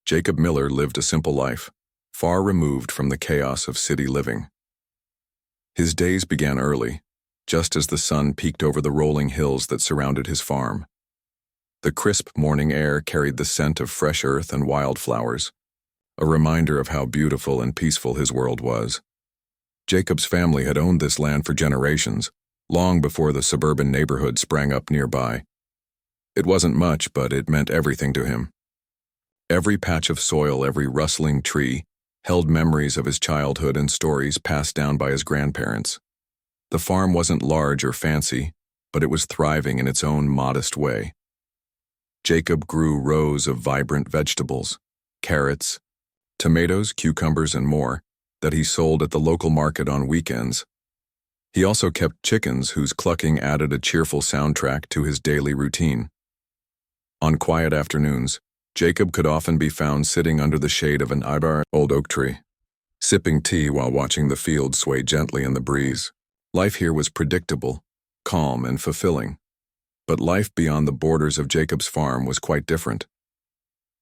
Jacob Miller lived a simple life, far removed from the chaos of city living. His days began early, just as the sun peeked over the rolling hills that surrounded his farm. The crisp morning air carried the scent of fresh earth and wildflowers, a reminder of how beautiful and peaceful his world was. Jacob's family had owned this land for generations, long before the suburban neighborhood sprang up nearby. It wasn't much, but it meant everything to him. Every patch of soil, every rustling tree, held memories of his childhood and stories passed down by his grandparents. The farm wasn't large or fancy, but it was thriving in its own modest way. Jacob grew rows of vibrant vegetables, carrots, tomatoes, cucumbers, and more, that he sold at the local market on weekends. He also kept chickens whose clucking added a cheerful soundtrack to his daily routine. On quiet afternoons, Jacob could often be found sitting under the shade of an old oak tree, sipping tea while watching the field sway gently in the breeze. Life here was predictable, calm, and fulfilling. But life beyond the borders of Jacob's farm was quite different.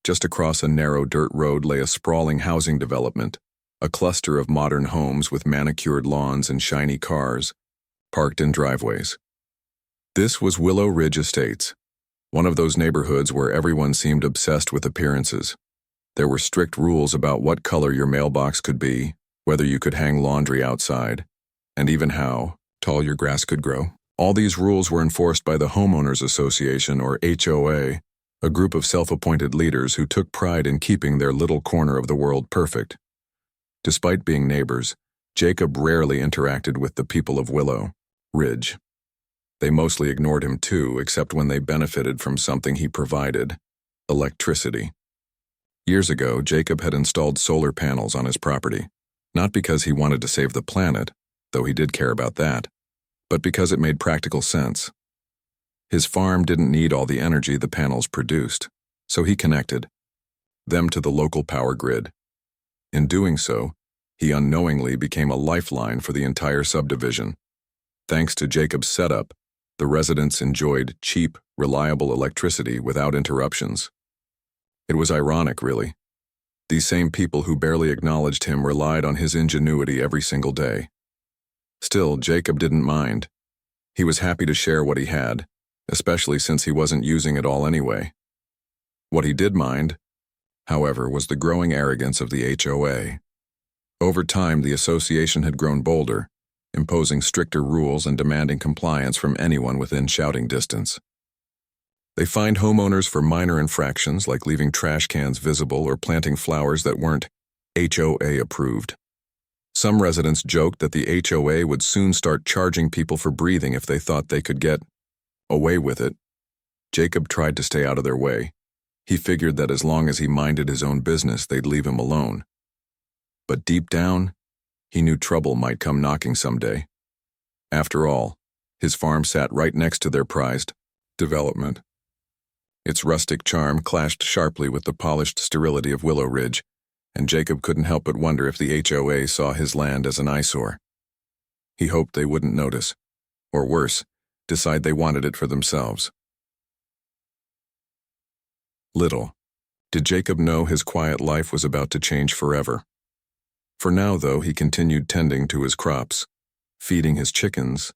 Just across a narrow dirt road lay a sprawling housing development, a cluster of modern homes with manicured lawns and shiny cars, parked in driveways. This was Willow Ridge Estates, one of those neighborhoods where everyone seemed obsessed with appearances. There were strict rules about what color your mailbox could be, whether you could hang laundry outside, and even how tall your grass could grow. All these rules were enforced by the Homeowners Association, or HOA, a group of self-appointed leaders who took pride in keeping their little corner of the world perfect. Despite being neighbors, Jacob rarely interacted with the people of Willow Ridge. They mostly ignored him too, except when they benefited from something he provided: electricity. Years ago, Jacob had installed solar panels on his property, not because he wanted to save the planet, though he did care about that, but because it made practical sense. His farm didn't need all the energy the panels produced, so he connected them to the local power grid. In doing so, he unknowingly became a lifeline for the entire subdivision. Thanks to Jacob's setup, the residents enjoyed cheap, reliable electricity without interruptions. It was ironic, really. These same people who barely acknowledged him relied on his ingenuity every single day. Still, Jacob didn't mind. He was happy to share what he had, especially since he wasn't using it all anyway. What he did mind, however, was the growing arrogance of the HOA. Over time, the association had grown bolder, imposing stricter rules and demanding compliance from anyone within shouting distance. They fined homeowners for minor infractions like leaving trash cans visible or planting flowers that weren't HOA approved. Some residents joked that the HOA would soon start charging people for breathing if they thought they could get away with it. Jacob tried to stay out of their way. He figured that as long as he minded his own business, they'd leave him alone. But deep down, he knew trouble might come knocking someday. After all, his farm sat right next to their prized development. Its rustic charm clashed sharply with the polished sterility of Willow Ridge, and Jacob couldn't help but wonder if the HOA saw his land as an eyesore. He hoped they wouldn't notice, or worse, decide they wanted it for themselves. Little did Jacob know his quiet life was about to change forever. For now, though, he continued tending to his crops, feeding his chickens,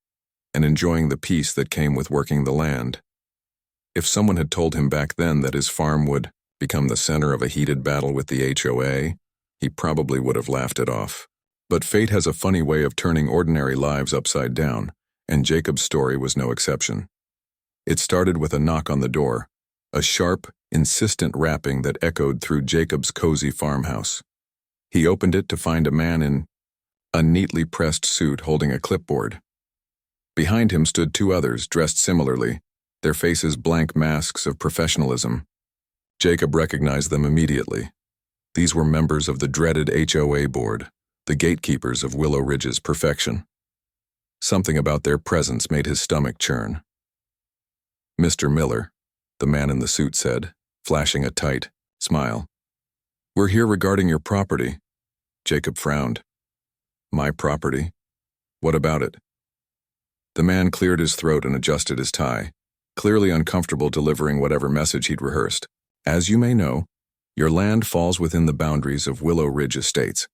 and enjoying the peace that came with working the land. If someone had told him back then that his farm would become the center of a heated battle with the HOA, he probably would have laughed it off. But fate has a funny way of turning ordinary lives upside down, and Jacob's story was no exception. It started with a knock on the door, a sharp, insistent rapping that echoed through Jacob's cozy farmhouse. He opened it to find a man in a neatly pressed suit holding a clipboard. Behind him stood two others dressed similarly, their faces blank masks of professionalism. Jacob recognized them immediately. These were members of the dreaded HOA board, the gatekeepers of Willow Ridge's perfection. Something about their presence made his stomach churn. "Mr. Miller," the man in the suit said, flashing a tight smile. "We're here regarding your property." Jacob frowned. "My property? What about it?" The man cleared his throat and adjusted his tie, clearly uncomfortable delivering whatever message he'd rehearsed. "As you may know, Your land falls within the boundaries of Willow Ridge Estates.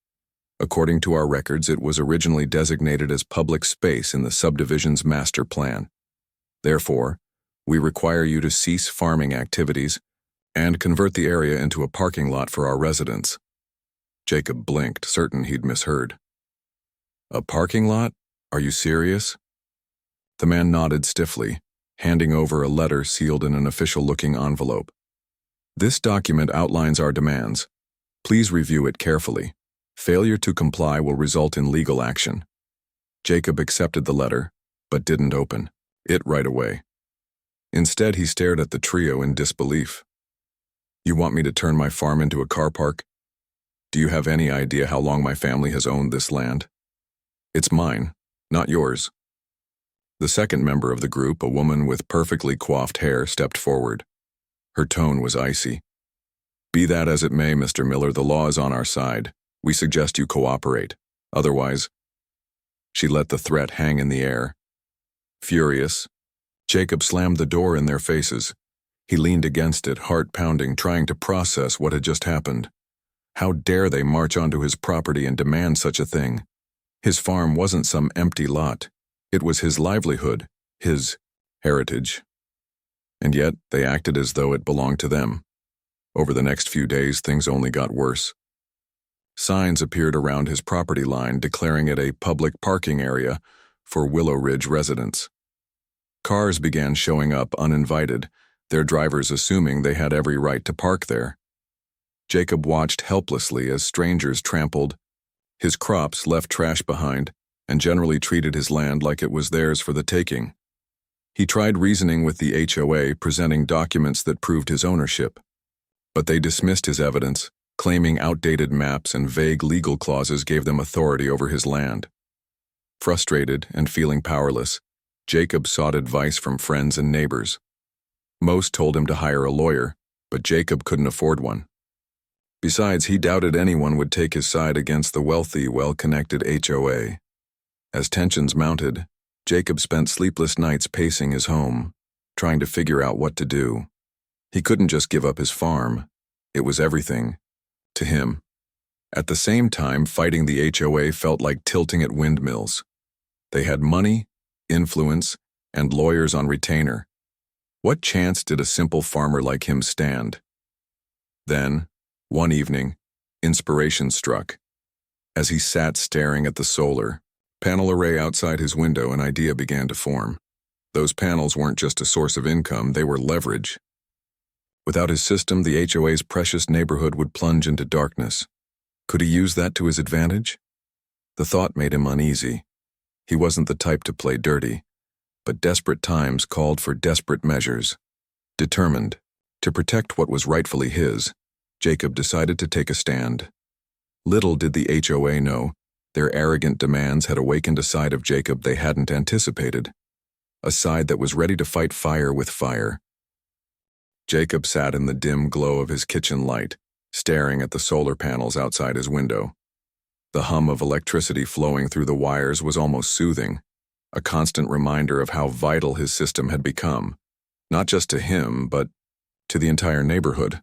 According to our records, it was originally designated as public space in the subdivision's master plan. Therefore, we require you to cease farming activities and convert the area into a parking lot for our residents. Jacob blinked, certain he'd misheard. A parking lot? Are you serious? The man nodded stiffly, handing over a letter sealed in an official-looking envelope. This document outlines our demands. Please review it carefully. Failure to comply will result in legal action. Jacob accepted the letter, but didn't open it right away. Instead, he stared at the trio in disbelief. You want me to turn my farm into a car park? Do you have any idea how long my family has owned this land? It's mine, not yours. The second member of the group, a woman with perfectly coiffed hair, stepped forward. Her tone was icy. Be that as it may, Mr. Miller, the law is on our side. We suggest you cooperate. Otherwise, she let the threat hang in the air. Furious, Jacob slammed the door in their faces. He leaned against it, heart pounding, trying to process what had just happened. How dare they march onto his property and demand such a thing? His farm wasn't some empty lot. It was his livelihood, his heritage. And yet, they acted as though it belonged to them. Over the next few days, things only got worse. Signs appeared around his property line declaring it a public parking area for Willow Ridge residents. Cars began showing up uninvited, their drivers assuming they had every right to park there. Jacob watched helplessly as strangers trampled his crops, left trash behind, and generally treated his land like it was theirs for the taking. He tried reasoning with the HOA, presenting documents that proved his ownership. But they dismissed his evidence, claiming outdated maps and vague legal clauses gave them authority over his land. Frustrated and feeling powerless, Jacob sought advice from friends and neighbors. Most told him to hire a lawyer, but Jacob couldn't afford one. Besides, he doubted anyone would take his side against the wealthy, well-connected HOA. As tensions mounted, Jacob spent sleepless nights pacing his home, trying to figure out what to do. He couldn't just give up his farm. It was everything to him. At the same time, fighting the HOA felt like tilting at windmills. They had money, influence, and lawyers on retainer. What chance did a simple farmer like him stand? Then, one evening, inspiration struck. As he sat staring at the solar panel array outside his window, an idea began to form. Those panels weren't just a source of income, they were leverage. Without his system, the HOA's precious neighborhood would plunge into darkness. Could he use that to his advantage? The thought made him uneasy. He wasn't the type to play dirty, but desperate times called for desperate measures. Determined to protect what was rightfully his, Jacob decided to take a stand. Little did the HOA know, their arrogant demands had awakened a side of Jacob they hadn't anticipated. A side that was ready to fight fire with fire. Jacob sat in the dim glow of his kitchen light, staring at the solar panels outside his window. The hum of electricity flowing through the wires was almost soothing, a constant reminder of how vital his system had become, not just to him, but to the entire neighborhood.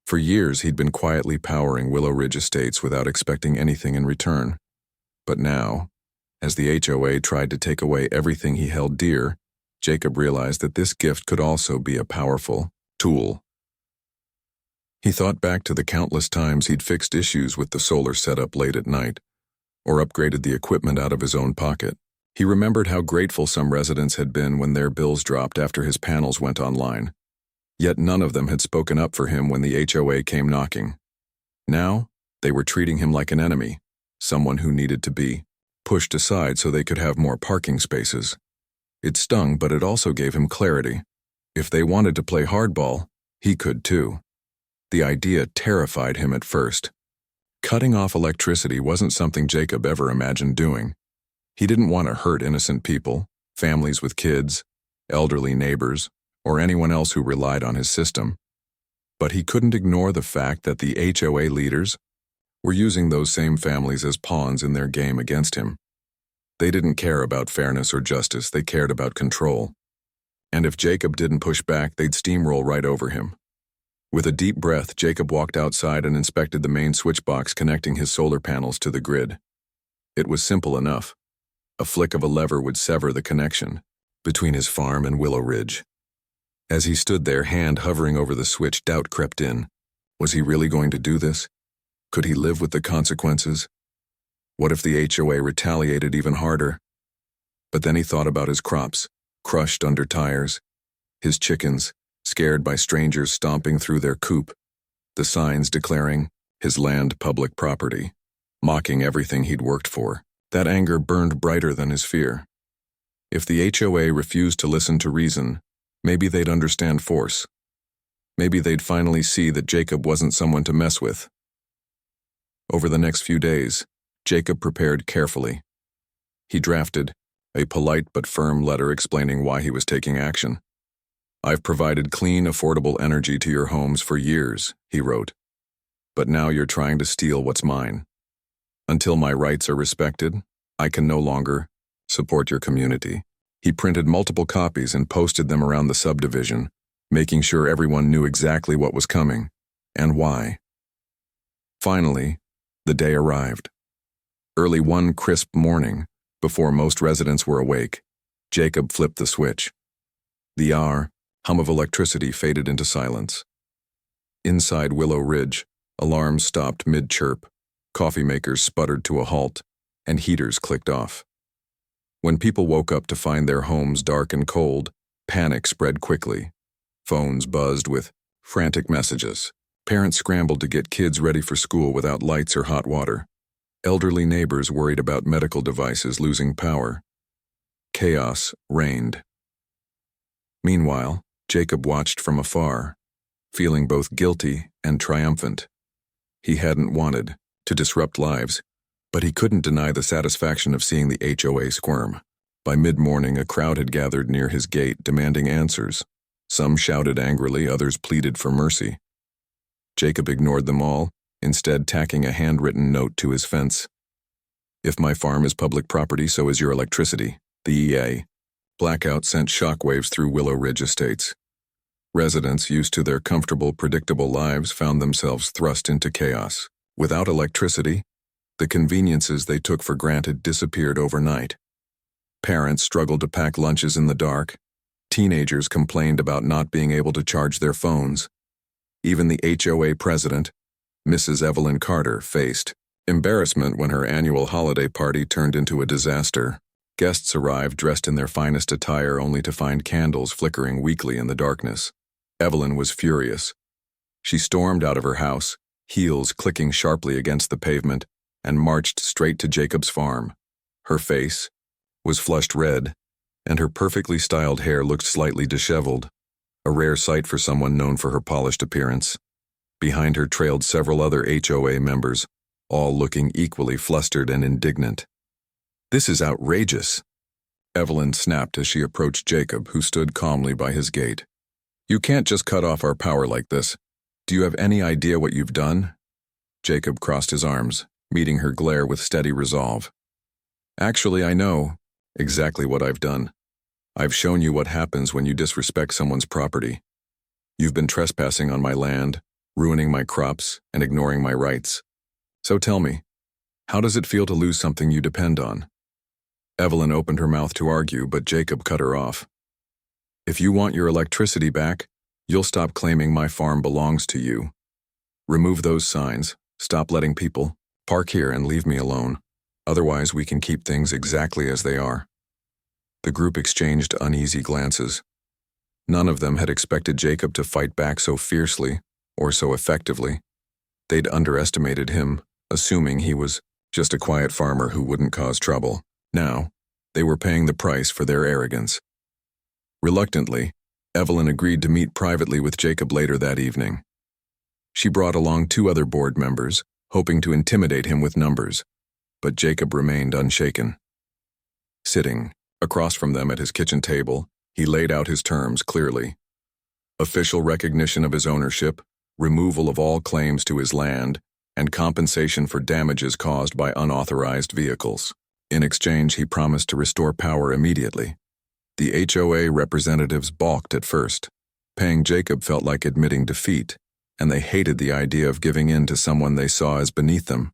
For years, he'd been quietly powering Willow Ridge Estates without expecting anything in return. But now, as the HOA tried to take away everything he held dear, Jacob realized that this gift could also be a powerful tool. He thought back to the countless times he'd fixed issues with the solar setup late at night, or upgraded the equipment out of his own pocket. He remembered how grateful some residents had been when their bills dropped after his panels went online. Yet none of them had spoken up for him when the HOA came knocking. Now, they were treating him like an enemy, someone who needed to be pushed aside so they could have more parking spaces. It stung, but it also gave him clarity. If they wanted to play hardball, he could too. The idea terrified him at first. Cutting off electricity wasn't something Jacob ever imagined doing. He didn't want to hurt innocent people, families with kids, elderly neighbors, or anyone else who relied on his system. But he couldn't ignore the fact that the HOA leaders were using those same families as pawns in their game against him. They didn't care about fairness or justice, they cared about control. And if Jacob didn't push back, they'd steamroll right over him. With a deep breath, Jacob walked outside and inspected the main switch box connecting his solar panels to the grid. It was simple enough. A flick of a lever would sever the connection between his farm and Willow Ridge. As he stood there, hand hovering over the switch, doubt crept in. Was he really going to do this? Could he live with the consequences? What if the HOA retaliated even harder? But then he thought about his crops, crushed under tires, his chickens, scared by strangers stomping through their coop, the signs declaring his land public property, mocking everything he'd worked for. That anger burned brighter than his fear. If the HOA refused to listen to reason, maybe they'd understand force. Maybe they'd finally see that Jacob wasn't someone to mess with. Over the next few days, Jacob prepared carefully. He drafted a polite but firm letter explaining why he was taking action. "I've provided clean, affordable energy to your homes for years," he wrote. "But now you're trying to steal what's mine. Until my rights are respected, I can no longer support your community." He printed multiple copies and posted them around the subdivision, making sure everyone knew exactly what was coming and why. Finally, the day arrived. Early one crisp morning, before most residents were awake, Jacob flipped the switch. The hum of electricity faded into silence. Inside Willow Ridge, alarms stopped mid-chirp, coffee makers sputtered to a halt, and heaters clicked off. When people woke up to find their homes dark and cold, panic spread quickly. Phones buzzed with frantic messages. Parents scrambled to get kids ready for school without lights or hot water. Elderly neighbors worried about medical devices losing power. Chaos reigned. Meanwhile, Jacob watched from afar, feeling both guilty and triumphant. He hadn't wanted to disrupt lives, but he couldn't deny the satisfaction of seeing the HOA squirm. By mid-morning, a crowd had gathered near his gate demanding answers. Some shouted angrily, others pleaded for mercy. Jacob ignored them all, instead tacking a handwritten note to his fence. "If my farm is public property, so is your electricity. The EA." Blackout sent shockwaves through Willow Ridge estates. Residents, used to their comfortable, predictable lives, found themselves thrust into chaos. Without electricity, the conveniences they took for granted disappeared overnight. Parents struggled to pack lunches in the dark. Teenagers complained about not being able to charge their phones. Even the HOA president, Mrs. Evelyn Carter, faced embarrassment when her annual holiday party turned into a disaster. Guests arrived dressed in their finest attire only to find candles flickering weakly in the darkness. Evelyn was furious. She stormed out of her house, heels clicking sharply against the pavement, and marched straight to Jacob's farm. Her face was flushed red, and her perfectly styled hair looked slightly disheveled, a rare sight for someone known for her polished appearance. Behind her trailed several other HOA members, all looking equally flustered and indignant. "This is outrageous," Evelyn snapped as she approached Jacob, who stood calmly by his gate. "You can't just cut off our power like this. Do you have any idea what you've done?" Jacob crossed his arms, meeting her glare with steady resolve. "Actually, I know exactly what I've done. I've shown you what happens when you disrespect someone's property. You've been trespassing on my land, ruining my crops, and ignoring my rights. So tell me, how does it feel to lose something you depend on?" Evelyn opened her mouth to argue, but Jacob cut her off. "If you want your electricity back, you'll stop claiming my farm belongs to you. Remove those signs, stop letting people park here, and leave me alone. Otherwise, we can keep things exactly as they are." The group exchanged uneasy glances. None of them had expected Jacob to fight back so fiercely or so effectively. They'd underestimated him, assuming he was just a quiet farmer who wouldn't cause trouble. Now, they were paying the price for their arrogance. Reluctantly, Evelyn agreed to meet privately with Jacob later that evening. She brought along 2 other board members, hoping to intimidate him with numbers, but Jacob remained unshaken. Sitting across from them at his kitchen table, he laid out his terms clearly. Official recognition of his ownership, removal of all claims to his land, and compensation for damages caused by unauthorized vehicles. In exchange, he promised to restore power immediately. The HOA representatives balked at first. Paying Jacob felt like admitting defeat, and they hated the idea of giving in to someone they saw as beneath them.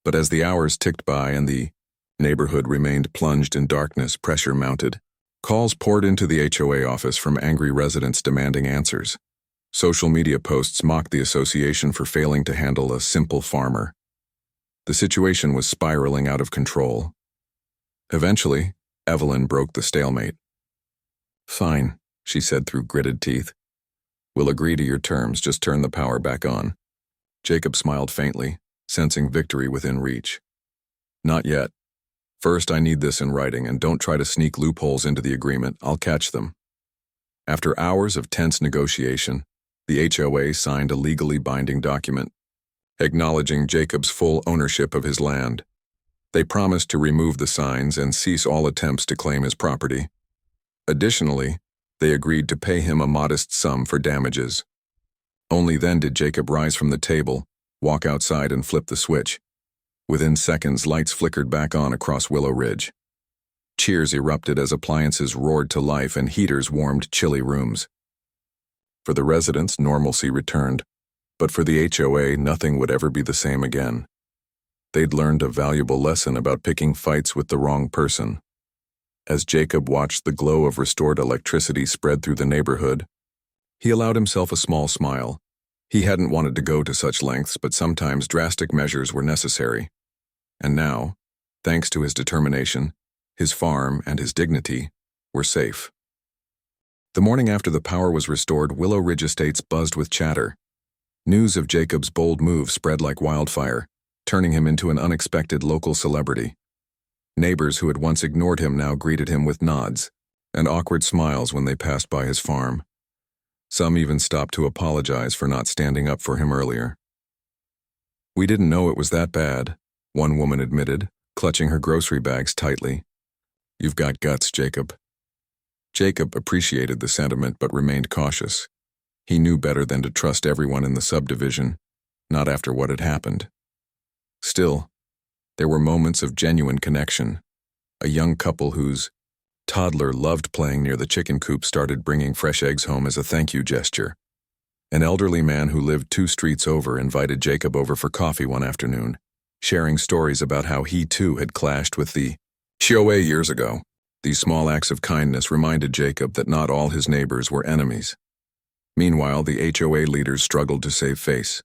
But as the hours ticked by and the neighborhood remained plunged in darkness, pressure mounted. Calls poured into the HOA office from angry residents demanding answers. Social media posts mocked the association for failing to handle a simple farmer. The situation was spiraling out of control. Eventually, Evelyn broke the stalemate. "Fine," she said through gritted teeth. "We'll agree to your terms, just turn the power back on." Jacob smiled faintly, sensing victory within reach. "Not yet. First, I need this in writing, and don't try to sneak loopholes into the agreement. I'll catch them." After hours of tense negotiation, the HOA signed a legally binding document, acknowledging Jacob's full ownership of his land. They promised to remove the signs and cease all attempts to claim his property. Additionally, they agreed to pay him a modest sum for damages. Only then did Jacob rise from the table, walk outside, and flip the switch. Within seconds, lights flickered back on across Willow Ridge. Cheers erupted as appliances roared to life and heaters warmed chilly rooms. For the residents, normalcy returned, but for the HOA, nothing would ever be the same again. They'd learned a valuable lesson about picking fights with the wrong person. As Jacob watched the glow of restored electricity spread through the neighborhood, he allowed himself a small smile. He hadn't wanted to go to such lengths, but sometimes drastic measures were necessary. And now, thanks to his determination, his farm and his dignity were safe. The morning after the power was restored, Willow Ridge Estates buzzed with chatter. News of Jacob's bold move spread like wildfire, turning him into an unexpected local celebrity. Neighbors who had once ignored him now greeted him with nods and awkward smiles when they passed by his farm. Some even stopped to apologize for not standing up for him earlier. "We didn't know it was that bad," one woman admitted, clutching her grocery bags tightly. "You've got guts, Jacob." Jacob appreciated the sentiment but remained cautious. He knew better than to trust everyone in the subdivision, not after what had happened. Still, there were moments of genuine connection. A young couple whose toddler loved playing near the chicken coop started bringing fresh eggs home as a thank you gesture. An elderly man who lived 2 streets over invited Jacob over for coffee one afternoon, sharing stories about how he too had clashed with the HOA years ago. These small acts of kindness reminded Jacob that not all his neighbors were enemies. Meanwhile, the HOA leaders struggled to save face.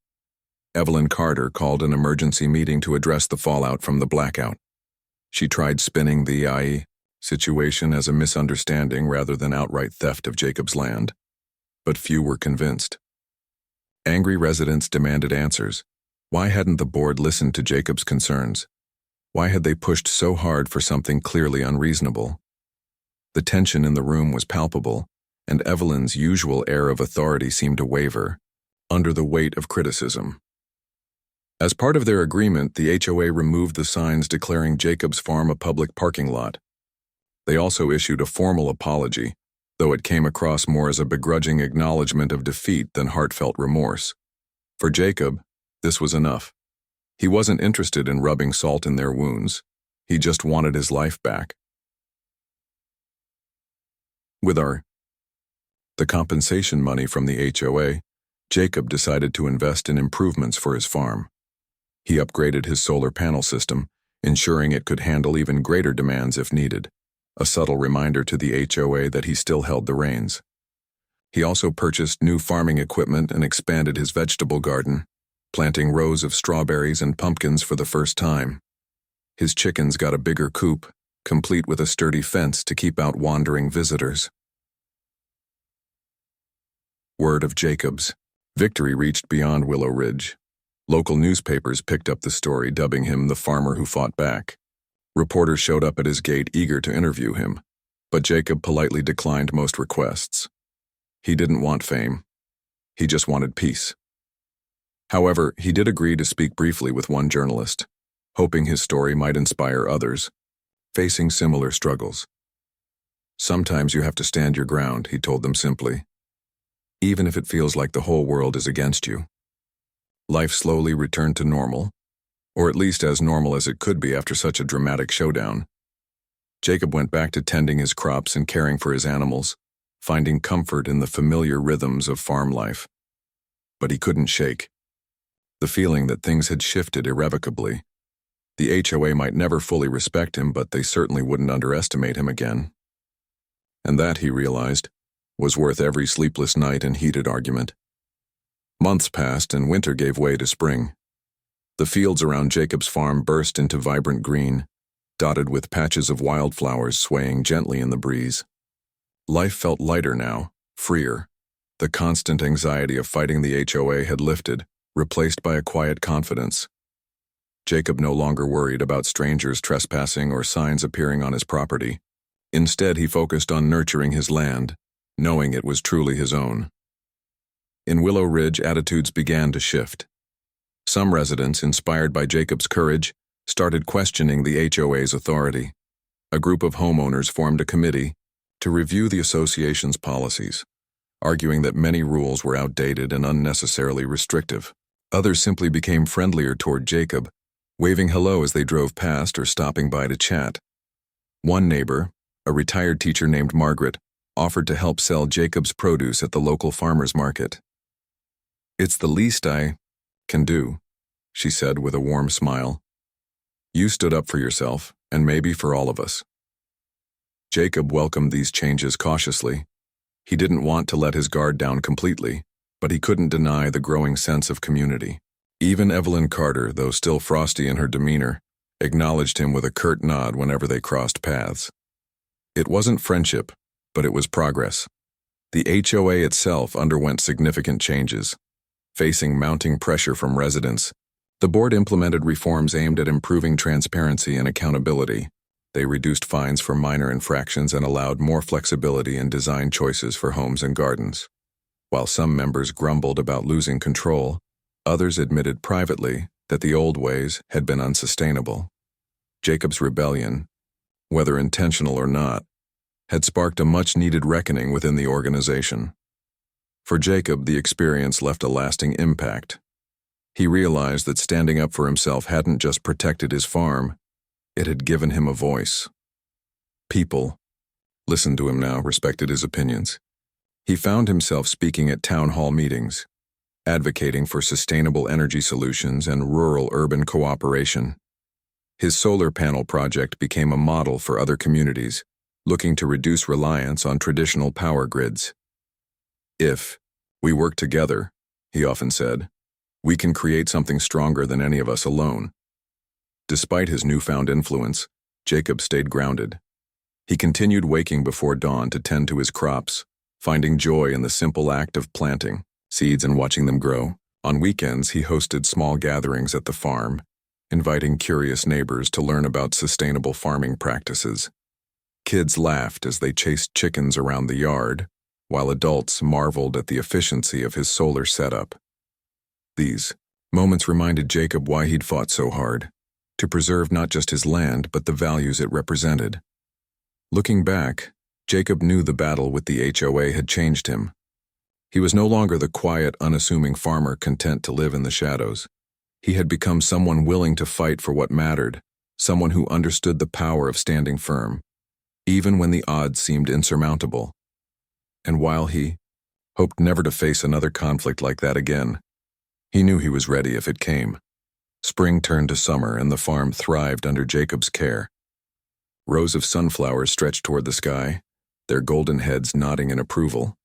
Evelyn Carter called an emergency meeting to address the fallout from the blackout. She tried spinning the situation as a misunderstanding rather than outright theft of Jacob's land, but few were convinced. Angry residents demanded answers. Why hadn't the board listened to Jacob's concerns? Why had they pushed so hard for something clearly unreasonable? The tension in the room was palpable, and Evelyn's usual air of authority seemed to waver under the weight of criticism. As part of their agreement, the HOA removed the signs declaring Jacob's farm a public parking lot. They also issued a formal apology, though it came across more as a begrudging acknowledgement of defeat than heartfelt remorse. For Jacob, this was enough. He wasn't interested in rubbing salt in their wounds. He just wanted his life back. With the compensation money from the HOA, Jacob decided to invest in improvements for his farm. He upgraded his solar panel system, ensuring it could handle even greater demands if needed, a subtle reminder to the HOA that he still held the reins. He also purchased new farming equipment and expanded his vegetable garden, planting rows of strawberries and pumpkins for the first time. His chickens got a bigger coop, complete with a sturdy fence to keep out wandering visitors. Word of Jacob's victory reached beyond Willow Ridge. Local newspapers picked up the story, dubbing him the farmer who fought back. Reporters showed up at his gate eager to interview him, but Jacob politely declined most requests. He didn't want fame. He just wanted peace. However, he did agree to speak briefly with one journalist, hoping his story might inspire others facing similar struggles. "Sometimes you have to stand your ground," he told them simply, "even if it feels like the whole world is against you." Life slowly returned to normal, or at least as normal as it could be after such a dramatic showdown. Jacob went back to tending his crops and caring for his animals, finding comfort in the familiar rhythms of farm life. but he couldn't shake the feeling that things had shifted irrevocably. The HOA might never fully respect him, but they certainly wouldn't underestimate him again. And that, he realized, was worth every sleepless night and heated argument. Months passed and winter gave way to spring. The fields around Jacob's farm burst into vibrant green, dotted with patches of wildflowers swaying gently in the breeze. Life felt lighter now, freer. The constant anxiety of fighting the HOA had lifted, replaced by a quiet confidence. Jacob no longer worried about strangers trespassing or signs appearing on his property. Instead, he focused on nurturing his land, knowing it was truly his own. In Willow Ridge, attitudes began to shift. Some residents, inspired by Jacob's courage, started questioning the HOA's authority. A group of homeowners formed a committee to review the association's policies, arguing that many rules were outdated and unnecessarily restrictive. Others simply became friendlier toward Jacob, waving hello as they drove past or stopping by to chat. One neighbor, a retired teacher named Margaret, offered to help sell Jacob's produce at the local farmer's market. "It's the least I can do," she said with a warm smile. "You stood up for yourself, and maybe for all of us." Jacob welcomed these changes cautiously. He didn't want to let his guard down completely, but he couldn't deny the growing sense of community. Even Evelyn Carter, though still frosty in her demeanor, acknowledged him with a curt nod whenever they crossed paths. It wasn't friendship, but it was progress. The HOA itself underwent significant changes. Facing mounting pressure from residents, the board implemented reforms aimed at improving transparency and accountability. They reduced fines for minor infractions and allowed more flexibility in design choices for homes and gardens. While some members grumbled about losing control, others admitted privately that the old ways had been unsustainable. Jacob's rebellion, whether intentional or not, had sparked a much-needed reckoning within the organization. For Jacob, the experience left a lasting impact. He realized that standing up for himself hadn't just protected his farm, it had given him a voice. People listened to him now, respected his opinions. He found himself speaking at town hall meetings, advocating for sustainable energy solutions and rural-urban cooperation. His solar panel project became a model for other communities, looking to reduce reliance on traditional power grids. "If we work together," he often said, "we can create something stronger than any of us alone." Despite his newfound influence, Jacob stayed grounded. He continued waking before dawn to tend to his crops, finding joy in the simple act of planting seeds and watching them grow. On weekends, he hosted small gatherings at the farm, inviting curious neighbors to learn about sustainable farming practices. Kids laughed as they chased chickens around the yard, while adults marveled at the efficiency of his solar setup. These moments reminded Jacob why he'd fought so hard, to preserve not just his land but the values it represented. Looking back, Jacob knew the battle with the HOA had changed him. He was no longer the quiet, unassuming farmer content to live in the shadows. He had become someone willing to fight for what mattered, someone who understood the power of standing firm, even when the odds seemed insurmountable. And while he hoped never to face another conflict like that again, he knew he was ready if it came. Spring turned to summer and the farm thrived under Jacob's care. Rows of sunflowers stretched toward the sky, their golden heads nodding in approval.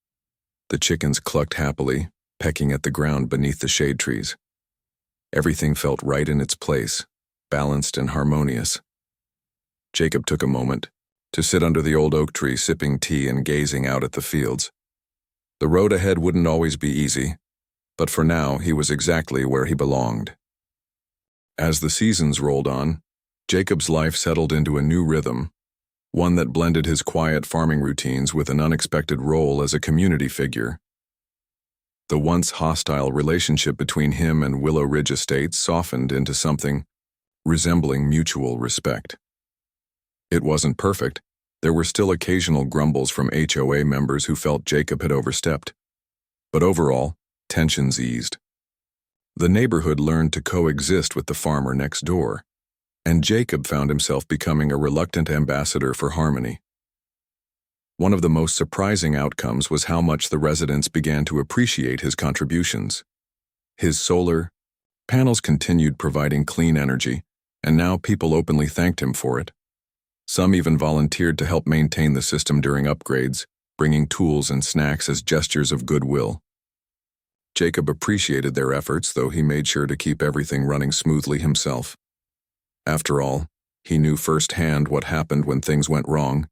The chickens clucked happily, pecking at the ground beneath the shade trees. Everything felt right in its place, balanced and harmonious. Jacob took a moment to sit under the old oak tree, sipping tea and gazing out at the fields. The road ahead wouldn't always be easy, but for now he was exactly where he belonged. As the seasons rolled on, Jacob's life settled into a new rhythm, one that blended his quiet farming routines with an unexpected role as a community figure. The once hostile relationship between him and Willow Ridge Estates softened into something resembling mutual respect. It wasn't perfect. There were still occasional grumbles from HOA members who felt Jacob had overstepped. But overall, tensions eased. The neighborhood learned to coexist with the farmer next door, and Jacob found himself becoming a reluctant ambassador for harmony. One of the most surprising outcomes was how much the residents began to appreciate his contributions. His solar panels continued providing clean energy, and now people openly thanked him for it. Some even volunteered to help maintain the system during upgrades, bringing tools and snacks as gestures of goodwill. Jacob appreciated their efforts, though he made sure to keep everything running smoothly himself. After all, he knew firsthand what happened when things went wrong,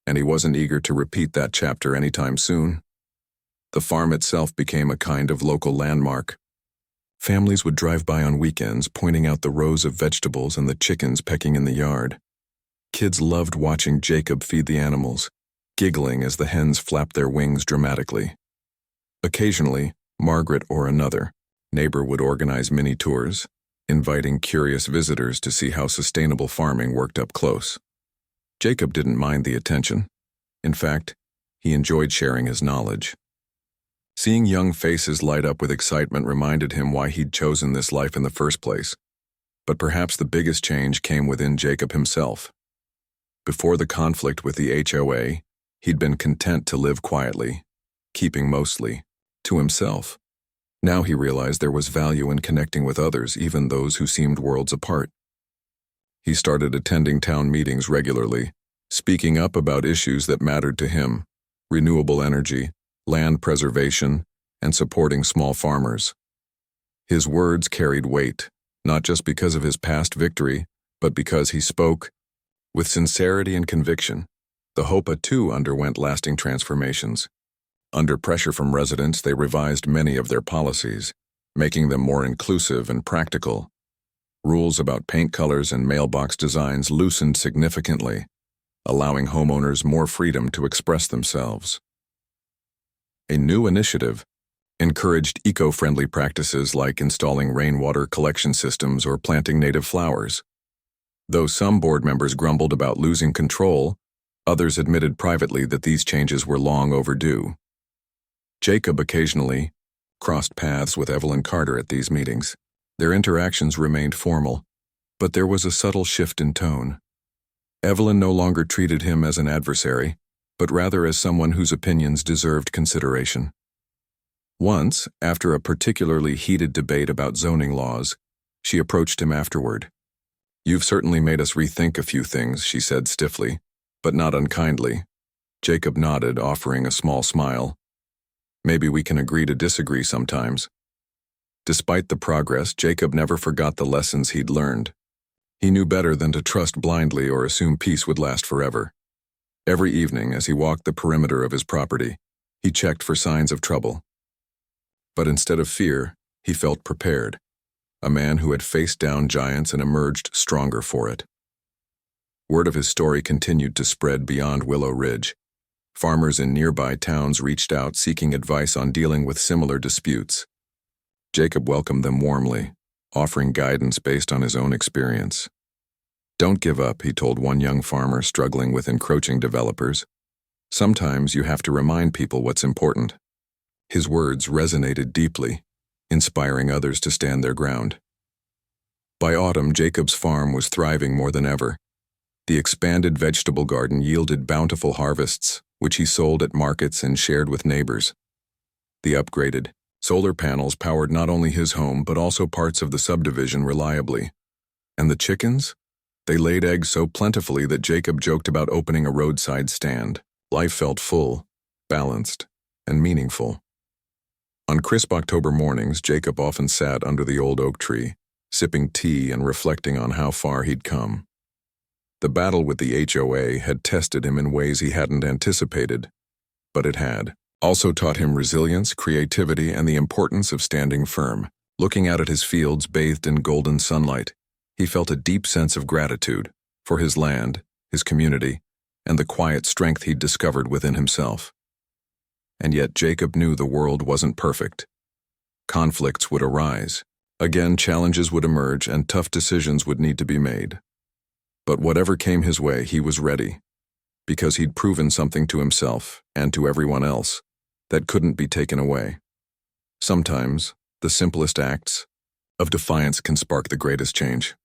and he wasn't eager to repeat that chapter anytime soon. The farm itself became a kind of local landmark. Families would drive by on weekends, pointing out the rows of vegetables and the chickens pecking in the yard. Kids loved watching Jacob feed the animals, giggling as the hens flapped their wings dramatically. Occasionally, Margaret or another neighbor would organize mini tours, inviting curious visitors to see how sustainable farming worked up close. Jacob didn't mind the attention. In fact, he enjoyed sharing his knowledge. Seeing young faces light up with excitement reminded him why he'd chosen this life in the first place. But perhaps the biggest change came within Jacob himself. Before the conflict with the HOA, he'd been content to live quietly, keeping mostly to himself. Now he realized there was value in connecting with others, even those who seemed worlds apart. He started attending town meetings regularly, speaking up about issues that mattered to him: renewable energy, land preservation, and supporting small farmers. His words carried weight, not just because of his past victory, but because he spoke with sincerity and conviction. The HOA too underwent lasting transformations. Under pressure from residents, they revised many of their policies, making them more inclusive and practical. Rules about paint colors and mailbox designs loosened significantly, allowing homeowners more freedom to express themselves. A new initiative encouraged eco-friendly practices like installing rainwater collection systems or planting native flowers. Though some board members grumbled about losing control, others admitted privately that these changes were long overdue. Jacob occasionally crossed paths with Evelyn Carter at these meetings. Their interactions remained formal, but there was a subtle shift in tone. Evelyn no longer treated him as an adversary, but rather as someone whose opinions deserved consideration. Once, after a particularly heated debate about zoning laws, she approached him afterward. "You've certainly made us rethink a few things," she said stiffly, but not unkindly. Jacob nodded, offering a small smile. "Maybe we can agree to disagree sometimes." Despite the progress, Jacob never forgot the lessons he'd learned. He knew better than to trust blindly or assume peace would last forever. Every evening, as he walked the perimeter of his property, he checked for signs of trouble. But instead of fear, he felt prepared, a man who had faced down giants and emerged stronger for it. Word of his story continued to spread beyond Willow Ridge. Farmers in nearby towns reached out seeking advice on dealing with similar disputes. Jacob welcomed them warmly, offering guidance based on his own experience. "Don't give up," he told one young farmer struggling with encroaching developers. "Sometimes you have to remind people what's important." His words resonated deeply, inspiring others to stand their ground. By autumn, Jacob's farm was thriving more than ever. The expanded vegetable garden yielded bountiful harvests, which he sold at markets and shared with neighbors. The upgraded solar panels powered not only his home but also parts of the subdivision reliably. And the chickens? They laid eggs so plentifully that Jacob joked about opening a roadside stand. Life felt full, balanced, and meaningful. On crisp October mornings, Jacob often sat under the old oak tree, sipping tea and reflecting on how far he'd come. The battle with the HOA had tested him in ways he hadn't anticipated, but it had also taught him resilience, creativity, and the importance of standing firm. Looking out at his fields bathed in golden sunlight, he felt a deep sense of gratitude for his land, his community, and the quiet strength he'd discovered within himself. And yet Jacob knew the world wasn't perfect. Conflicts would arise. Again, challenges would emerge and tough decisions would need to be made. But whatever came his way, he was ready, because he'd proven something to himself and to everyone else that couldn't be taken away. Sometimes, the simplest acts of defiance can spark the greatest change.